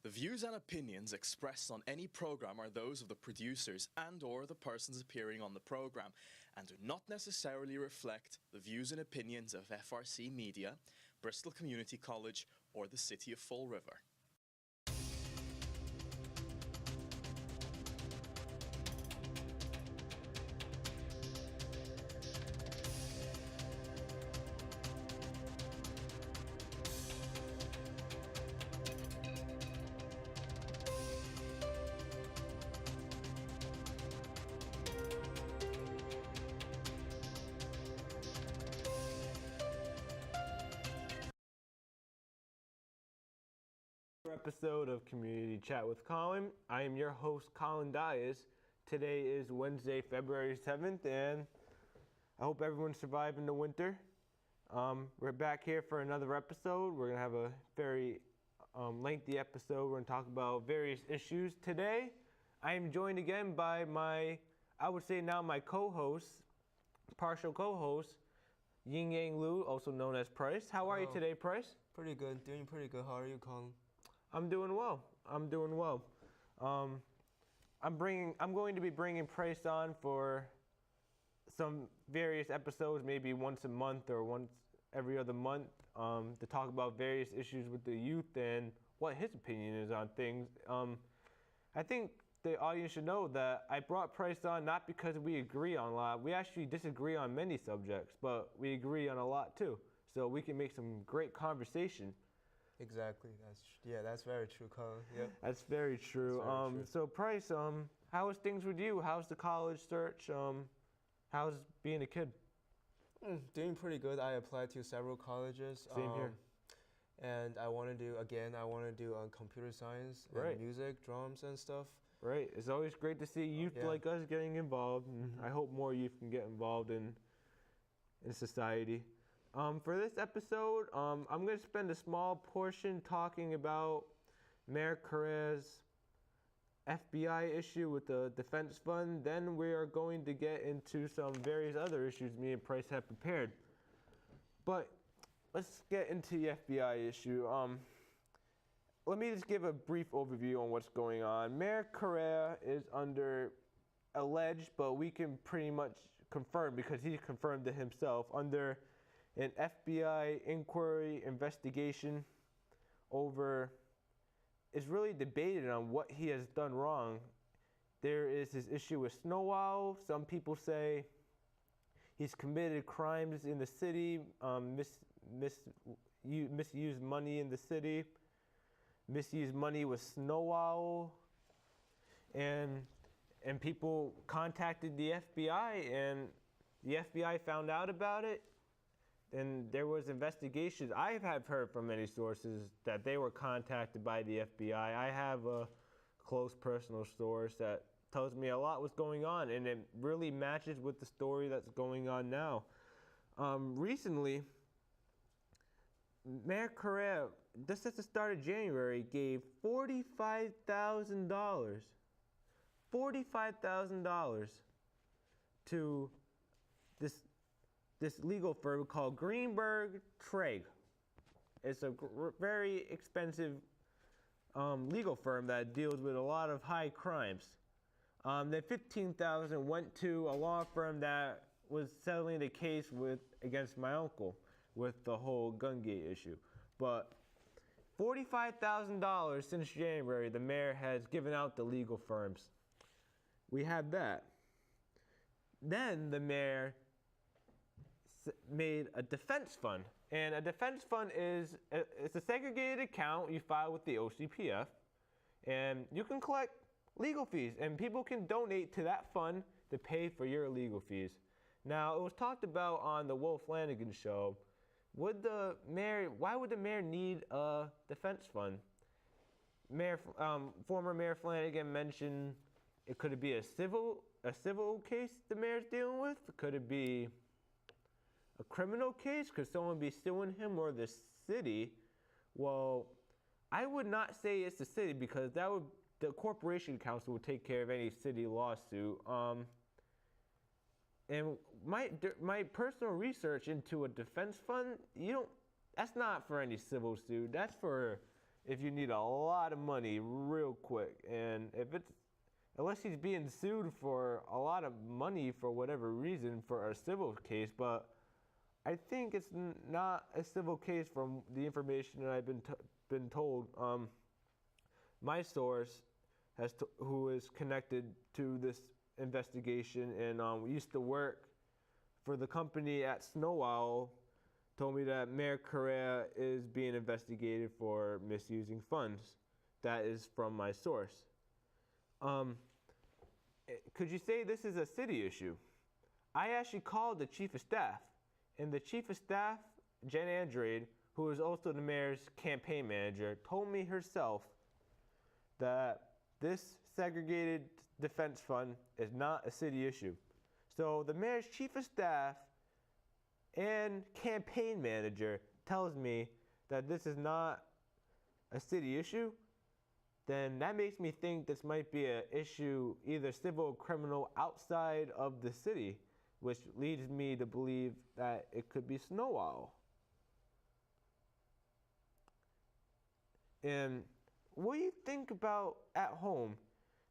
The views and opinions expressed on any program are those of the producers and/or the persons appearing on the program and do not necessarily reflect the views and opinions of FRC Media, Bristol Community College, or the City of Fall River. Episode of Community Chat with Collin. I am your host, Collin Dias. Today is Wednesday, February 7th, and I hope everyone's surviving the winter. We're back here for another episode. We're going to have a very lengthy episode. We're going to talk about various issues. Today, I am joined again by my co-host, partial co-host, Yingyang Lou, also known as Price. How are you today, Price? Pretty good, doing pretty good. How are you, Collin? I'm doing well. I'm going to be bringing Price on for some various episodes, maybe once a month or once every other month, to talk about various issues with the youth and what his opinion is on things. I think the audience should know that I brought Price on not because we agree on a lot. We actually disagree on many subjects, but we agree on a lot too. So we can make some great conversation. Exactly. That's very true, Collin. Yeah. That's very true. So Price, how is things with you? How's the college search? How's being a kid? Doing pretty good. I applied to several colleges. Same here. And I want to do computer science and music, drums and stuff. Right. It's always great to see youth like us getting involved, and I hope more youth can get involved in society. For this episode, I'm going to spend a small portion talking about Mayor Correia's FBI issue with the defense fund. Then we are going to get into some various other issues me and Price have prepared. But let's get into the FBI issue. Let me just give a brief overview on what's going on. Mayor Correia is under alleged, but we can pretty much confirm because he confirmed it himself, under an FBI inquiry investigation over, is really debated on what he has done wrong. There is his issue with Snow Owl. Some people say he's committed crimes in the city, misused money in the city, misused money with Snow Owl, and people contacted the FBI, and the FBI found out about it. And there was investigations. I have heard from many sources that they were contacted by the FBI. I have a close personal source that tells me a lot was going on, and it really matches with the story that's going on now. Recently, Mayor Correia, just at the start of January, gave $45,000 to this legal firm called Greenberg Trade. It's a very expensive legal firm that deals with a lot of high crimes. Then $15,000 went to a law firm that was settling the case against my uncle with the whole Gungate issue. But $45,000 since January, the mayor has given out the legal firms. We have that. Then the mayor made a defense fund, and a defense fund it's a segregated account you file with the OCPF, and you can collect legal fees, and people can donate to that fund to pay for your legal fees. Now, it was talked about on the Will Flanagan show. Why would the mayor need a defense fund? Former Mayor Flanagan mentioned could it be a civil case the mayor's dealing with? Could it be a criminal case? Could someone be suing him or the city? Well, I would not say it's the city because the corporation council would take care of any city lawsuit. And my personal research into a defense fund, that's not for any civil suit. That's for if you need a lot of money real quick. And unless he's being sued for a lot of money for whatever reason for a civil case, but I think it's not a civil case from the information that I've been told. My source who is connected to this investigation and used to work for the company at Snow Owl, told me that Mayor Correia is being investigated for misusing funds. That is from my source. Could you say this is a city issue? I actually called the chief of staff, and the chief of staff, Jen Andrade, who is also the mayor's campaign manager, told me herself that this segregated defense fund is not a city issue. So the mayor's chief of staff and campaign manager tells me that this is not a city issue, then that makes me think this might be an issue, either civil or criminal, outside of the city, which leads me to believe that it could be Snow Owl. And what do you think about at home?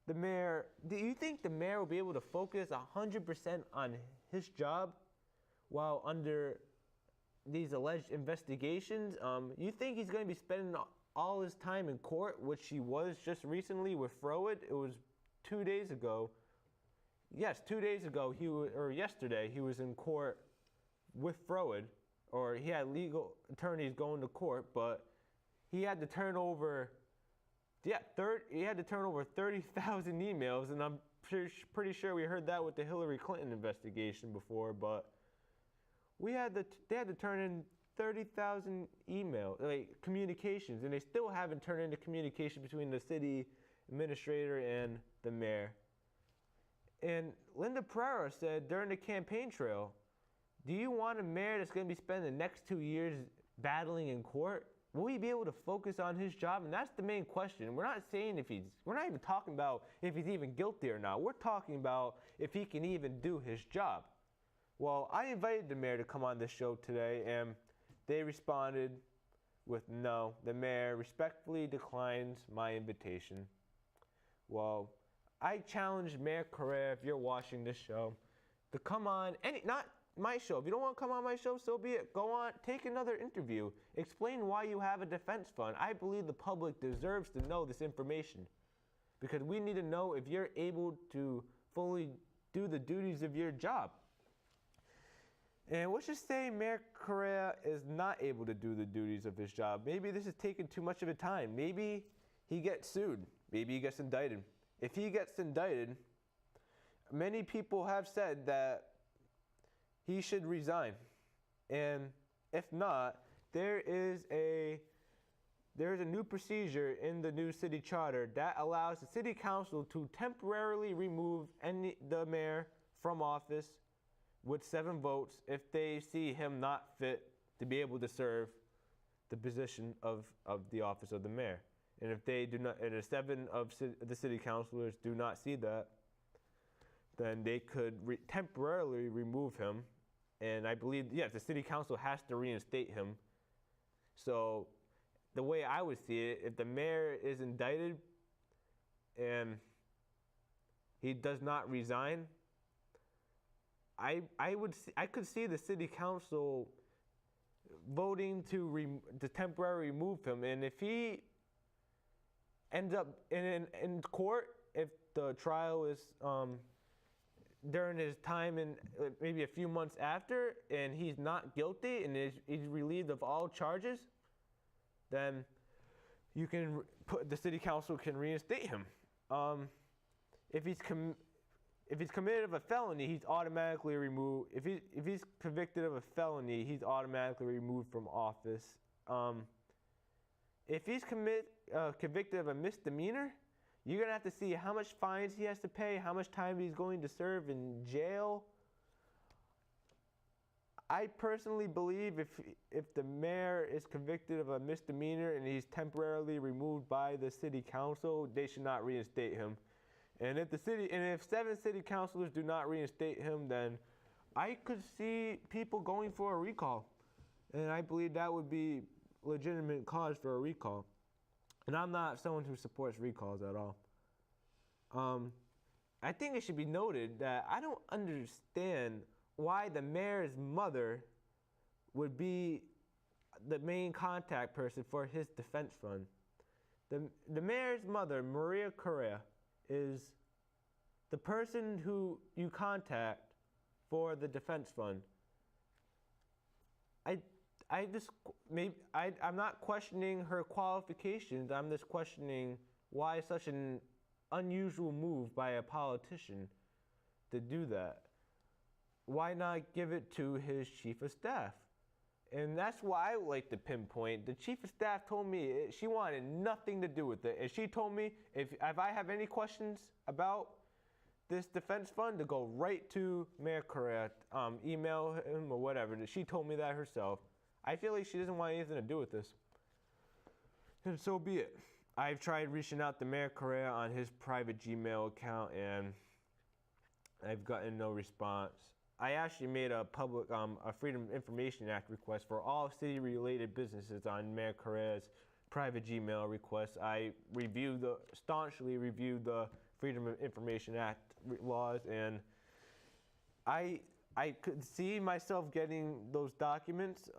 The mayor, do you think the mayor will be able to focus 100% on his job while under these alleged investigations? You think he's going to be spending all his time in court, which he was just recently with FROED? It was 2 days ago. Yes, 2 days ago, or yesterday, he was in court with FROED, or he had legal attorneys going to court, but he had to turn over, he had to turn over 30,000 emails, and I'm pretty sure we heard that with the Hillary Clinton investigation before, but they had to turn in 30,000 communications, and they still haven't turned into communication between the city administrator and the mayor. And Linda Pereira said during the campaign trail, do you want a mayor that's going to be spending the next 2 years battling in court? Will he be able to focus on his job? And that's the main question. We're not saying we're not even talking about if he's even guilty or not. We're talking about if he can even do his job. Well, I invited the mayor to come on this show today, and they responded with no. The mayor respectfully declines my invitation. Well, I challenge Mayor Correia, if you're watching this show, to come on not my show. If you don't want to come on my show, so be it. Go on, take another interview. Explain why you have a defense fund. I believe the public deserves to know this information because we need to know if you're able to fully do the duties of your job. And let's just say Mayor Correia is not able to do the duties of his job. Maybe this is taking too much of his time. Maybe he gets sued. Maybe he gets indicted. If he gets indicted, many people have said that he should resign. And if not, there is a new procedure in the new city charter that allows the city council to temporarily remove the mayor from office with 7 votes if they see him not fit to be able to serve the position of the office of the mayor. And if they do not, and if 7 of the city councilors do not see that, then they could temporarily remove him. And I believe, yes, the city council has to reinstate him. So the way I would see it, if the mayor is indicted and he does not resign, I could see the city council voting to temporarily remove him. And if he ends up in court, if the trial is during his time in maybe a few months after, and he's not guilty and he's relieved of all charges, then the city council can reinstate him. If he's committed of a felony, he's automatically removed. If he's convicted of a felony, he's automatically removed from office. If he's convicted of a misdemeanor, you're going to have to see how much fines he has to pay, how much time he's going to serve in jail. I personally believe if the mayor is convicted of a misdemeanor and he's temporarily removed by the city council, they should not reinstate him. And if 7 city councilors do not reinstate him, then I could see people going for a recall. And I believe that would be legitimate cause for a recall. And I'm not someone who supports recalls at all. I think it should be noted that I don't understand why the mayor's mother would be the main contact person for his defense fund. The mayor's mother, Mayor Correia, is the person who you contact for the defense fund. I'm not questioning her qualifications. I'm just questioning why such an unusual move by a politician to do that. Why not give it to his chief of staff? And that's why I would like to pinpoint. The chief of staff told me she wanted nothing to do with it. And she told me if I have any questions about this defense fund, to go right to Mayor Correia, email him or whatever. She told me that herself. I feel like she doesn't want anything to do with this. And so be it. I've tried reaching out to Mayor Correia on his private Gmail account, and I've gotten no response. I actually made a public, a Freedom of Information Act request for all city-related businesses on Mayor Correia's private Gmail request. I staunchly reviewed the Freedom of Information Act laws, and I could see myself getting those documents.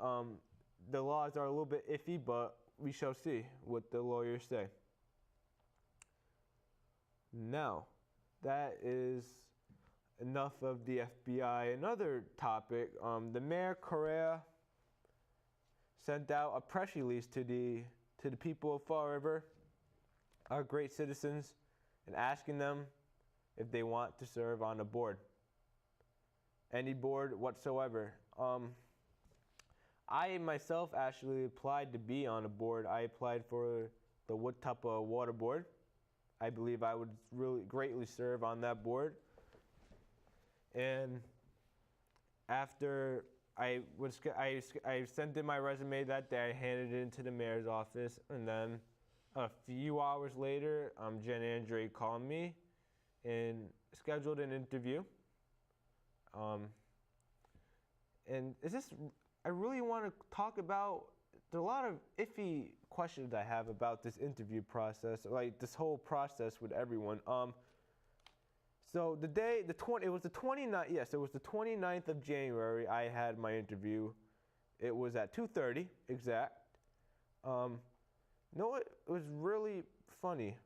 The laws are a little bit iffy, but we shall see what the lawyers say. Now, that is enough of the FBI. Another topic, the Mayor Correia sent out a press release to the people of Fall River, our great citizens, and asking them if they want to serve on a board. Any board whatsoever. I myself actually applied to be on a board. I applied for the Watuppa Water Board. I believe I would really greatly serve on that board. And after I sent in my resume that day, I handed it into the mayor's office, and then a few hours later, Jen Andre called me and scheduled an interview. And I really want to talk about, there's a lot of iffy questions I have about this interview process, like this whole process with everyone. So it was the 29th of January I had my interview. It was at 2:30 exact. It was really funny.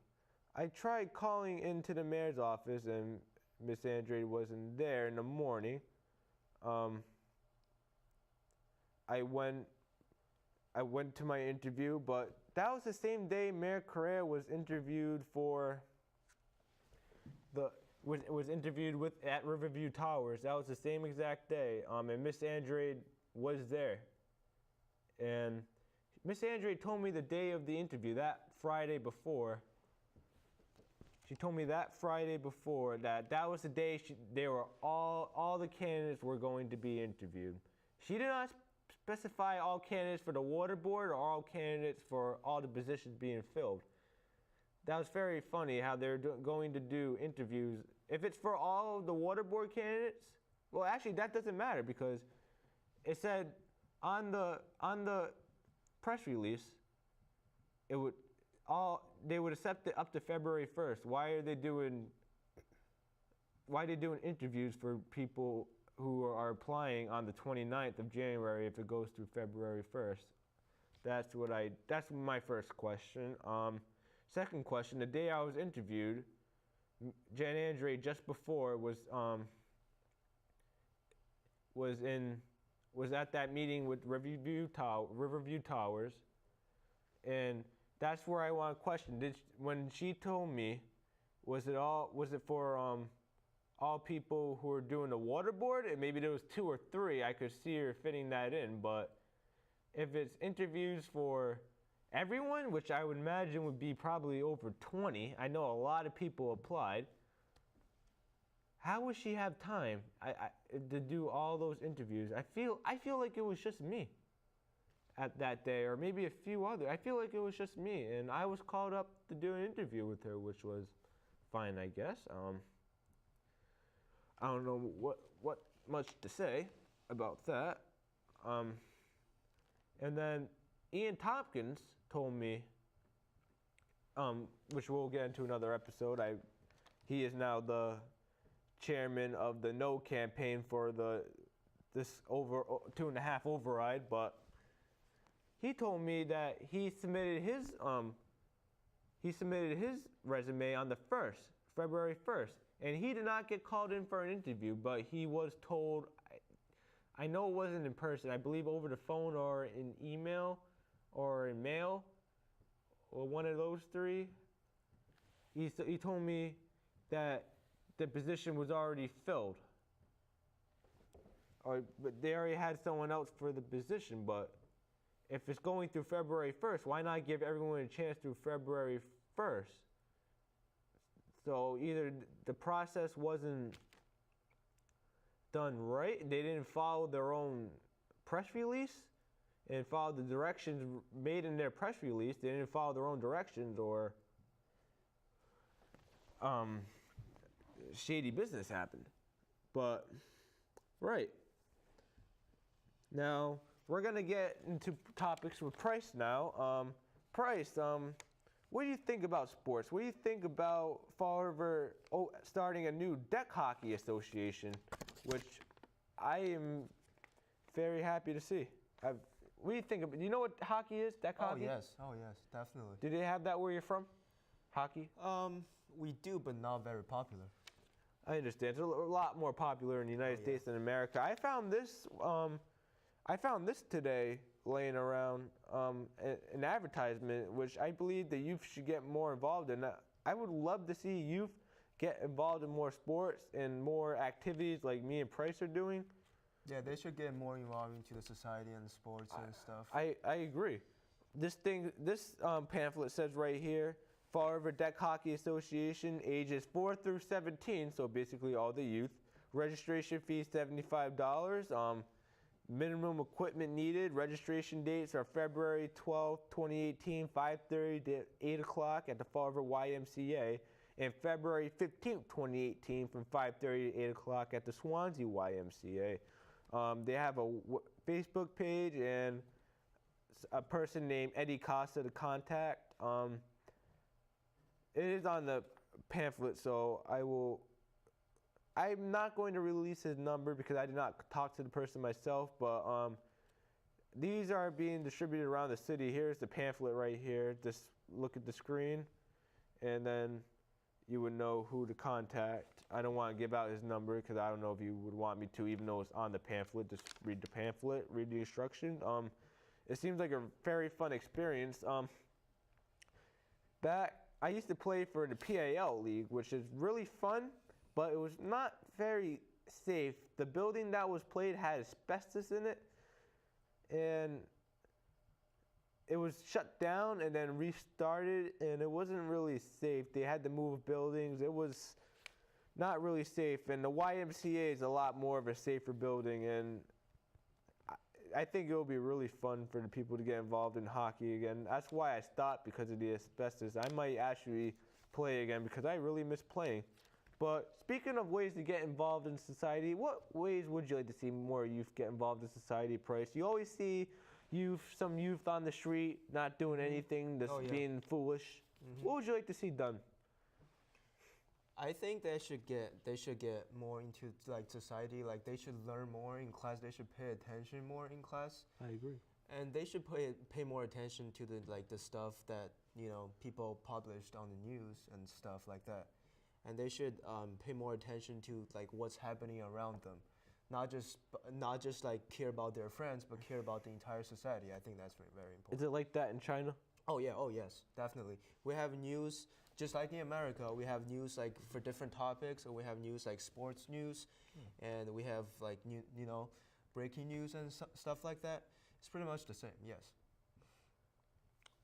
I tried calling into the mayor's office, and Miss Andre wasn't there in the morning. I went to my interview, but that was the same day Mayor Correia was interviewed at Riverview Towers. That was the same exact day, and Miss Andre was there. And Miss Andre told me the day of the interview, that Friday before. She told me that Friday before that was the day all the candidates were going to be interviewed. She did not specify all candidates for the water board or all candidates for all the positions being filled. That was very funny how they're going to do interviews. If it's for all of the water board candidates, well, actually that doesn't matter, because it said on the press release they would accept it up to February 1st. Why are they doing interviews for people who are applying on the 29th of January if it goes through February 1st? That's my first question. Second question, the day I was interviewed, Jen Andre just before was at that meeting with Riverview Towers, and that's where I want to question. When she told me, was it for all people who are doing the water board? And maybe there was 2 or 3. I could see her fitting that in. But if it's interviews for everyone, which I would imagine would be probably over 20, I know a lot of people applied. How would she have time to do all those interviews? I feel like it was just me at that day, or maybe a few others. I feel like it was just me, and I was called up to do an interview with her, which was fine, I guess. I don't know what much to say about that. And then Ian Tompkins told me which we'll get into another episode. He is now the chairman of the No campaign for this 2.5 override, but he told me that he submitted his resume on the February 1st, and he did not get called in for an interview, but he was told, I know it wasn't in person, I believe over the phone or in email or in mail, or one of those three. He told me that the position was already filled. But they already had someone else for the position, but if it's going through February 1st, why not give everyone a chance through February 1st? So either the process wasn't done right, they didn't follow their own press release and follow the directions made in their press release, they didn't follow their own directions, or shady business happened. But, right. Now, we're going to get into topics with Price now. Price, what do you think about sports? What do you think about Fall River starting a new deck hockey association, which I am very happy to see? What do you think of it? Do you know what hockey is, deck hockey? Oh yes, definitely. Do they have that where you're from? Hockey? We do, but not very popular. I understand. It's a lot more popular in the United States than America. I found this today laying around, an advertisement, which I believe the youth should get more involved in. I would love to see youth get involved in more sports and more activities like me and Price are doing. Yeah, they should get more involved into the society and sports and stuff. I agree. This pamphlet says right here, Fall River Deck Hockey Association, ages 4 through 17, so basically all the youth. Registration fee $75. Minimum equipment needed. Registration dates are February 12, 2018, 5:30 to 8 o'clock at the Fall River YMCA, and February 15, 2018, from 5:30 to 8 o'clock at the Swansea YMCA. They have a Facebook page and a person named Eddie Costa to contact. It is on the pamphlet, so I'm not going to release his number because I did not talk to the person myself, but these are being distributed around the city. Here's the pamphlet right here. Just look at the screen, and then you would know who to contact. I don't want to give out his number because I don't know if you would want me to, even though it's on the pamphlet. Just read the pamphlet, read the instructions. It seems like a very fun experience. I used to play for the PAL League, which is really fun, but it was not very safe. The building that was played had asbestos in it, and it was shut down and then restarted, and it wasn't really safe. They had to move buildings. It was not really safe, and the YMCA is a lot more of a safer building, and I think it will be really fun for the people to get involved in hockey again. That's why I stopped, because of the asbestos. I might actually play again because I really miss playing. But speaking of ways to get involved in society, what ways would you like to see more youth get involved in society, Price? You always see some youth on the street not doing anything, just being foolish. What would you like to see done? I think they should get more into like society. Like they should learn more in class. They should pay attention more in class. I agree. And they should pay more attention to the stuff that people published on the news and stuff like that. And they should pay more attention to like what's happening around them, not just like care about their friends, but care about the entire society. I think that's very, very important. Is it like that in China? Oh yeah, oh yes, definitely. We have news just like in America. We have news like for different topics, or we have news like sports news, and we have like breaking news and stuff like that. It's pretty much the same. Yes.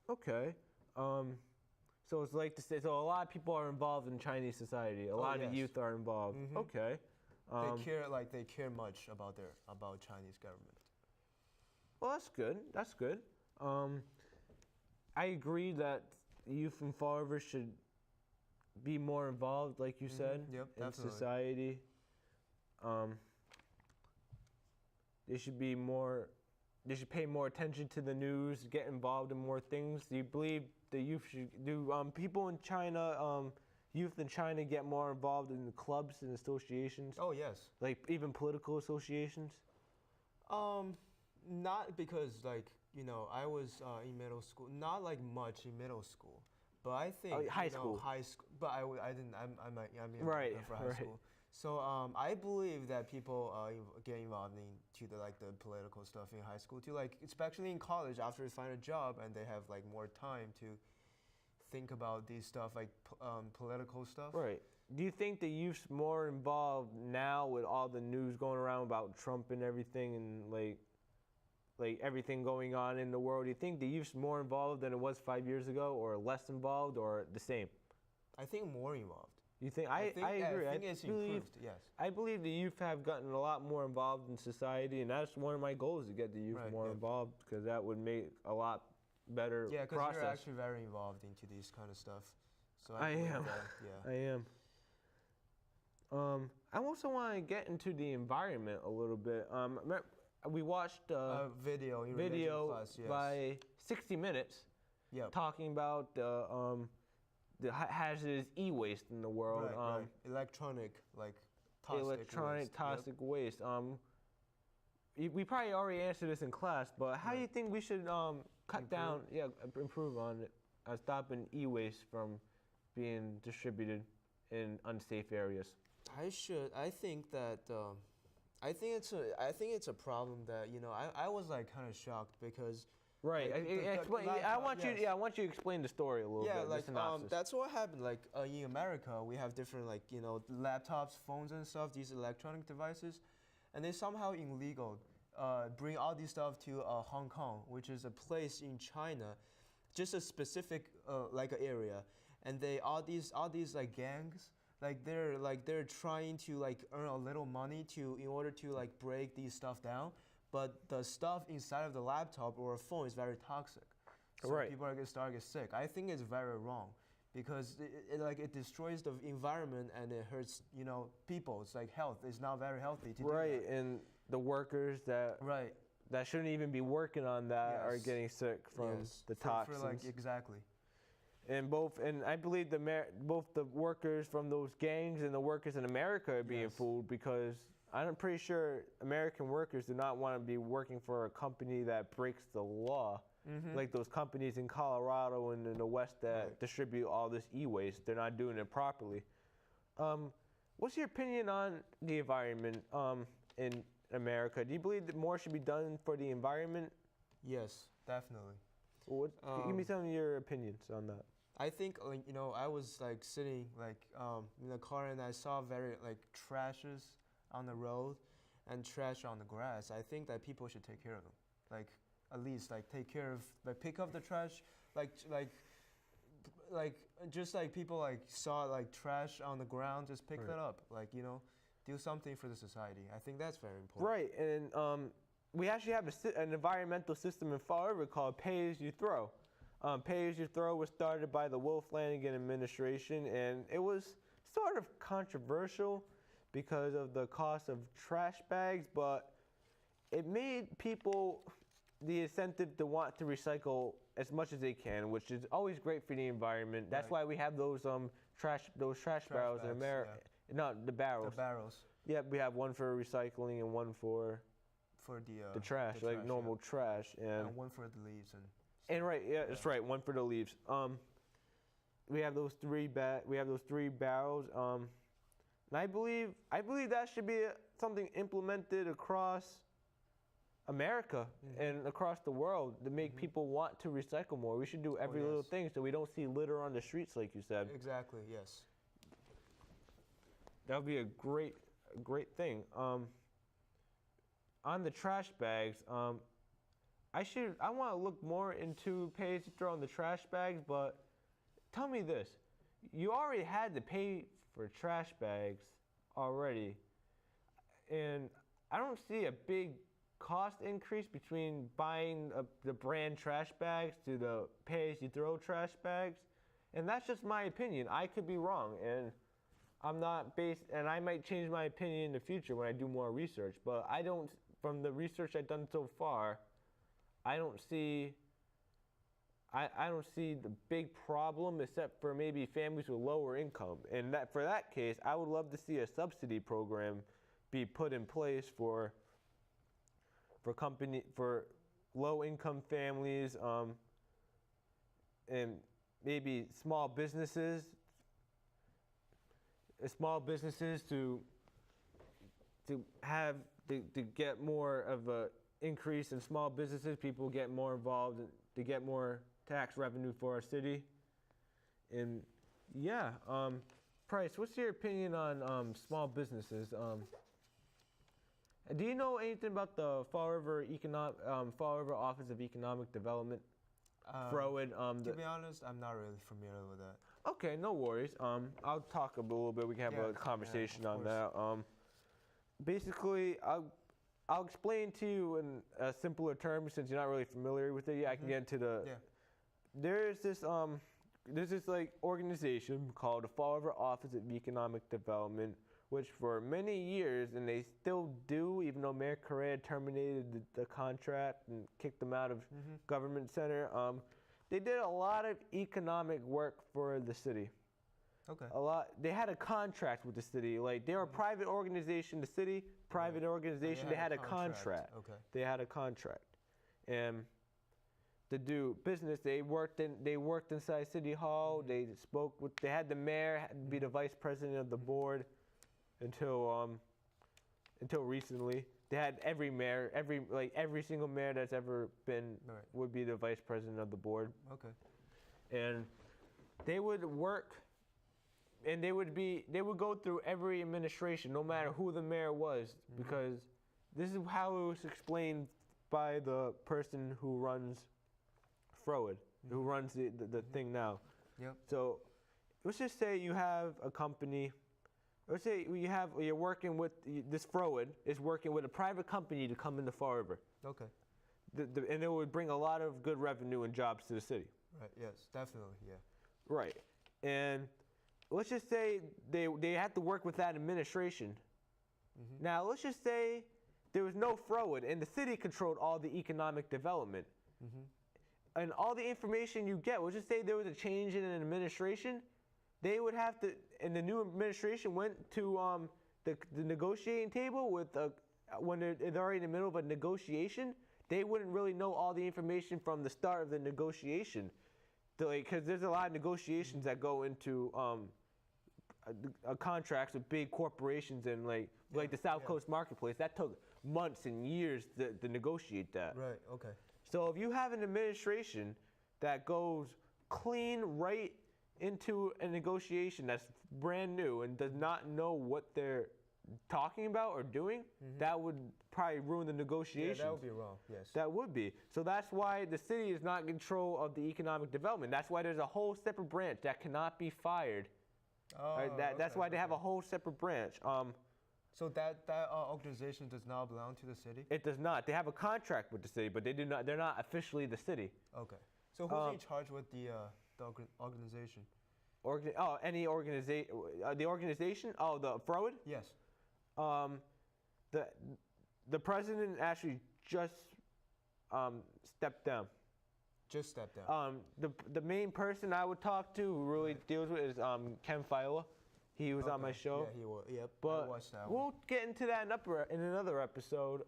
Okay. So it's like so a lot of people are involved in Chinese society. A lot of youth are involved. Okay. They care much about Chinese government. Well, that's good. That's good. I agree that youth from Fall River should be more involved, like you said, in society. They should be more they should pay more attention to the news, get involved in more things? Do you believe the youth should people in China, youth in China get more involved in the clubs and associations? Oh yes. Like even political associations? Not because like I was in middle school, not like much in middle school, but I think high school. High school. But I didn't. I'm right for high school. So I believe that people get involved into the political stuff in high school too. Like especially in college, after they find a job and they have like more time to think about these stuff like political stuff. Right. Do you think the youth's more involved now with all the news going around about Trump and everything, and like everything going on in the world? Do you think the youth's more involved than it was 5 years ago, or less involved, or the same? I think more involved. You think? I agree. I think it's improved, yes. I believe the youth have gotten a lot more involved in society, and that's one of my goals, to get the youth more involved, because that would make a lot better process. Yeah, because you're actually very involved into these kind of stuff. So I am. Yeah. I am. I also want to get into the environment a little bit. We watched a video class, yes. by 60 Minutes talking about the hazardous e-waste in the world. Right. Electronic, like toxic waste. We probably already answered this in class, but how do you think we should improve on it, stopping e-waste from being distributed in unsafe areas? I think it's a problem that I was like kind of shocked because. Right. I want you to explain the story a little bit. Yeah, like the synopsis. that's what happened. Like in America, we have different laptops, phones, and stuff. These electronic devices, and they somehow illegal bring all these stuff to Hong Kong, which is a place in China, just a specific area, and all these like gangs. They're trying to earn a little money in order to break these stuff down, but the stuff inside of the laptop or a phone is very toxic, so people are gonna start to get sick. I think it's very wrong because it destroys the environment and it hurts people. It's like health. It's not very healthy to do that. And the workers that shouldn't even be working on that are getting sick from the toxins. Exactly. And I believe both the workers from those gangs and the workers in America are being fooled, because I'm pretty sure American workers do not want to be working for a company that breaks the law, like those companies in Colorado and in the West that distribute all this e-waste. They're not doing it properly. What's your opinion on the environment in America? Do you believe that more should be done for the environment? Yes, definitely. Give me some of your opinions on that. I think I was sitting in the car and I saw very trashes on the road and trash on the grass. I think that people should take care of them. At least take care of pick up the trash just people saw trash on the ground, just pick that up. Do something for the society. I think that's very important. Right, and we actually have an environmental system in Fall River called Pay As You Throw. Pay As You Throw was started by the Will Flanagan administration, and it was sort of controversial because of the cost of trash bags, but it made people the incentive to want to recycle as much as they can, which is always great for the environment. That's why we have those trash barrels in America. Yeah. No, the barrels. The barrels. Yeah, we have one for recycling and one for the trash, normal trash, and one for the leaves and that's right, one for the leaves. We have those three barrels. And I believe that should be something implemented across America and across the world to make people want to recycle more. We should do every little thing so we don't see litter on the streets, like you said. Exactly. Yes. That would be a great thing. On the trash bags, I want to look more into Pay As You Throw on the trash bags, but tell me this. You already had to pay for trash bags already, and I don't see a big cost increase between buying the brand trash bags to the Pay As You Throw trash bags, and that's just my opinion. I could be wrong, and I might change my opinion in the future when I do more research, but from the research I've done so far, I don't see the big problem except for maybe families with lower income. And for that case, I would love to see a subsidy program be put in place for low income families, and maybe small businesses to get more of a increase in small businesses. People get more involved to get more tax revenue for our city. And yeah, Price, what's your opinion on small businesses? Do you know anything about the Fall River Office of Economic Development? FROED. To be honest, I'm not really familiar with that. Okay, no worries. I'll talk a little bit. We can have a conversation on that. Basically, I'll explain to you in a simpler terms since you're not really familiar with it yet. I can get into the. Yeah. There's this like organization called the Fall River Office of Economic Development, which for many years, and they still do, even though Mayor Correia terminated the contract and kicked them out of Government Center, they did a lot of economic work for the city. Okay. They had a contract with the city. Like, they were a private organization, the city, private organization, they had a contract. Okay. They had a contract. And to do business, they worked inside City Hall, they had the mayor be the vice president of the board until recently. They had every single mayor that's ever been would be the vice president of the board. Okay. And they would work, and they would go through every administration, no matter who the mayor was, because this is how it was explained by the person who runs FROED, who runs the thing now. Yep. So let's just say you have a company. Let's say you're working with this FROED is working with a private company to come into Fall River. Okay. And it would bring a lot of good revenue and jobs to the city. Right. Yes. Definitely. Yeah. Right. And let's just say they had to work with that administration. Now let's just say there was no FROED and the city controlled all the economic development. And all the information you get, let's just say there was a change in an administration, they would have to, and the new administration went to the negotiating table with when they're already in the middle of a negotiation, they wouldn't really know all the information from the start of the negotiation. Because there's a lot of negotiations that go into contracts with big corporations and like the South Coast Marketplace. That took months and years to negotiate that. Right, okay. So if you have an administration that goes clean right into a negotiation that's brand new and does not know what they're talking about or doing, that would probably ruin the negotiations. Yeah, that would be wrong, yes. That would be. So that's why the city is not in control of the economic development. That's why there's a whole separate branch that cannot be fired. That's why they have a whole separate branch. So that organization does not belong to the city? It does not. They have a contract with the city, but they're not officially the city. Okay. So who's in charge with the organization? Any organization? The organization? Oh, the FROED? Yes. The president actually just stepped down. Just stepped down. The main person I would talk to who really deals with is Ken Fiola. He was on my show. Yeah, he was. Yep. But I watched that we'll get into that in another episode.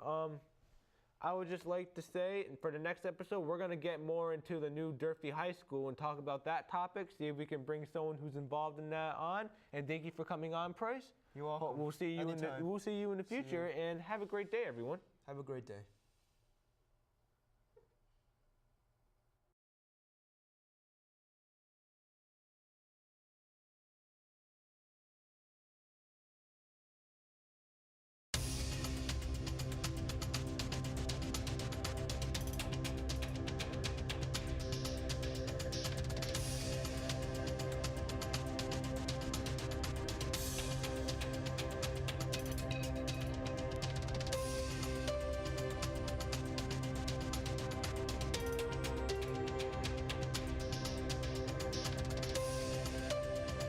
I would just like to say, for the next episode, we're going to get more into the new Durfee High School and talk about that topic, see if we can bring someone who's involved in that on. And thank you for coming on, Price. You're welcome. We'll see you in the future, and have a great day, everyone. Have a great day.